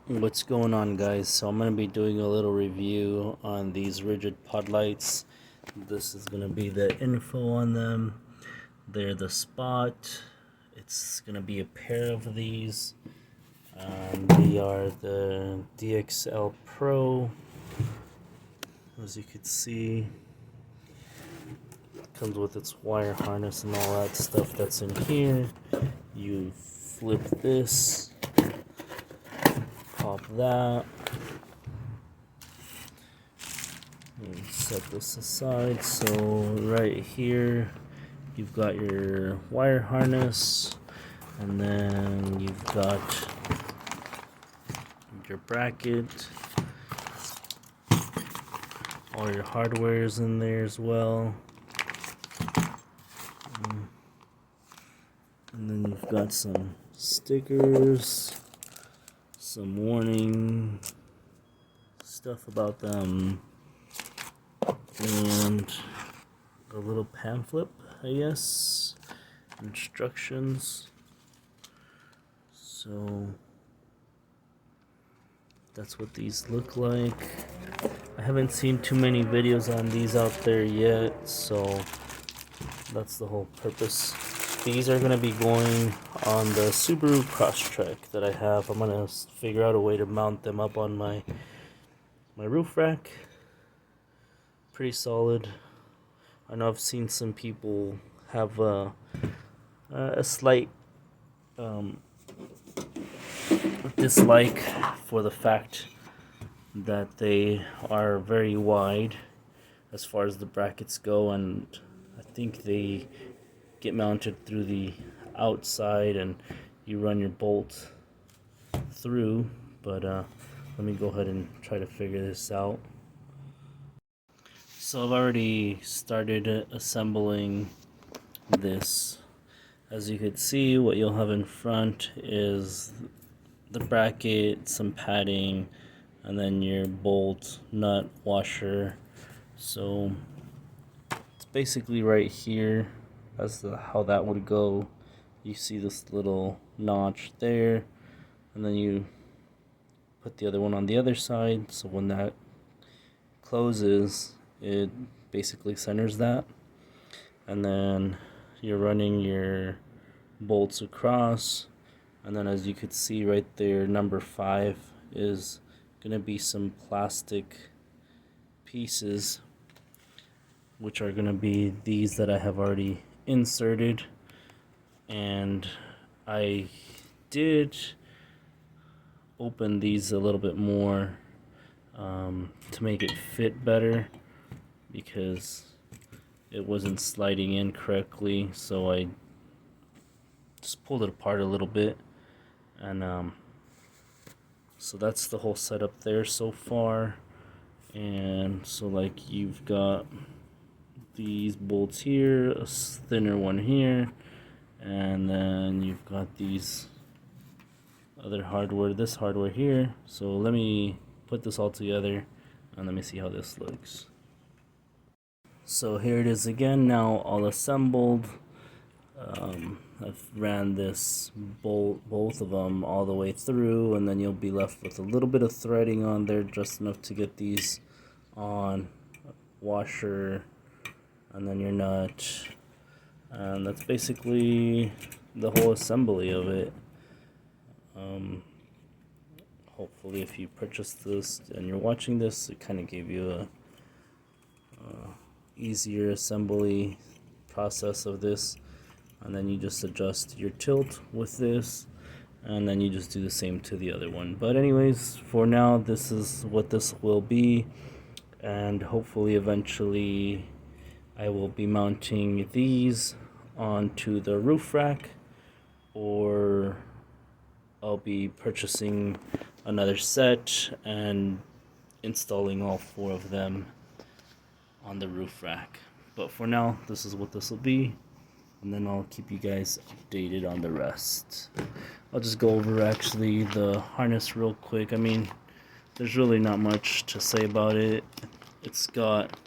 What's going on, guys? So I'm going to be doing a little review on these rigid pod lights. This is going to be the info on them. They're the Spot. It's going to be a pair of these. They are the DXL Pro. As you can see, it comes with its wire harness and all that stuff that's in here. You flip this, pop that. Set this aside. So right here you've got your wire harness, and then you've got your bracket. All your hardware is in there as well. And then you've got some stickers, some warning stuff about them, and a little pamphlet, I guess, instructions. So that's what these look like. I haven't seen too many videos on these out there yet, so that's the whole purpose. These are going to be going on the Subaru Crosstrek that I have. I'm going to figure out a way to mount them up on my roof rack. Pretty solid. I know I've seen some people have a slight dislike for the fact that they are very wide as far as the brackets go, and I think they get mounted through the outside and you run your bolt through. But let me go ahead and try to figure this out. So I've already started assembling this. As you can see, what you'll have in front is the bracket, some padding, and then your bolt, nut, washer. So it's basically right here as to how that would go. You see this little notch there, and then you put the other one on the other side, so when that closes, it basically centers that. And then you're running your bolts across, and then as you could see right there, number 5 is gonna be some plastic pieces, which are gonna be these that I have already inserted. And I did open these a little bit more to make it fit better, because it wasn't sliding in correctly, so I just pulled it apart a little bit. And so that's the whole setup there so far. And so like you've got these bolts here, a thinner one here, and then you've got these other hardware, this hardware here. So let me put this all together and let me see how this looks. So here it is again, now all assembled. I've ran this both of them all the way through, and then you'll be left with a little bit of threading on there, just enough to get these on, washer, and then your nut. And that's basically the whole assembly of it. Hopefully if you purchased this and you're watching this, it kind of gave you a easier assembly process of this. And then you just adjust your tilt with this, and then you just do the same to the other one. But anyways, for now, this is what this will be, and hopefully eventually I will be mounting these onto the roof rack, or I'll be purchasing another set and installing all 4 of them on the roof rack. But for now, this is what this will be, and then I'll keep you guys updated on the rest. I'll just go over actually the harness real quick. I mean, there's really not much to say about it. It's got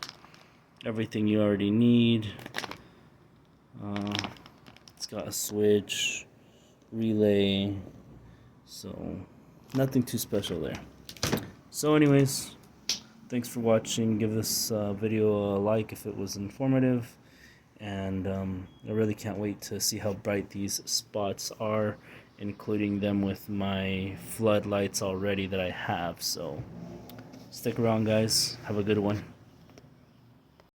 everything you already need. It's got a switch, relay, so nothing too special there. So anyways, thanks for watching. Give this video a like if it was informative, and I really can't wait to see how bright these spots are, including them with my floodlights already that I have. So stick around, guys. Have a good one.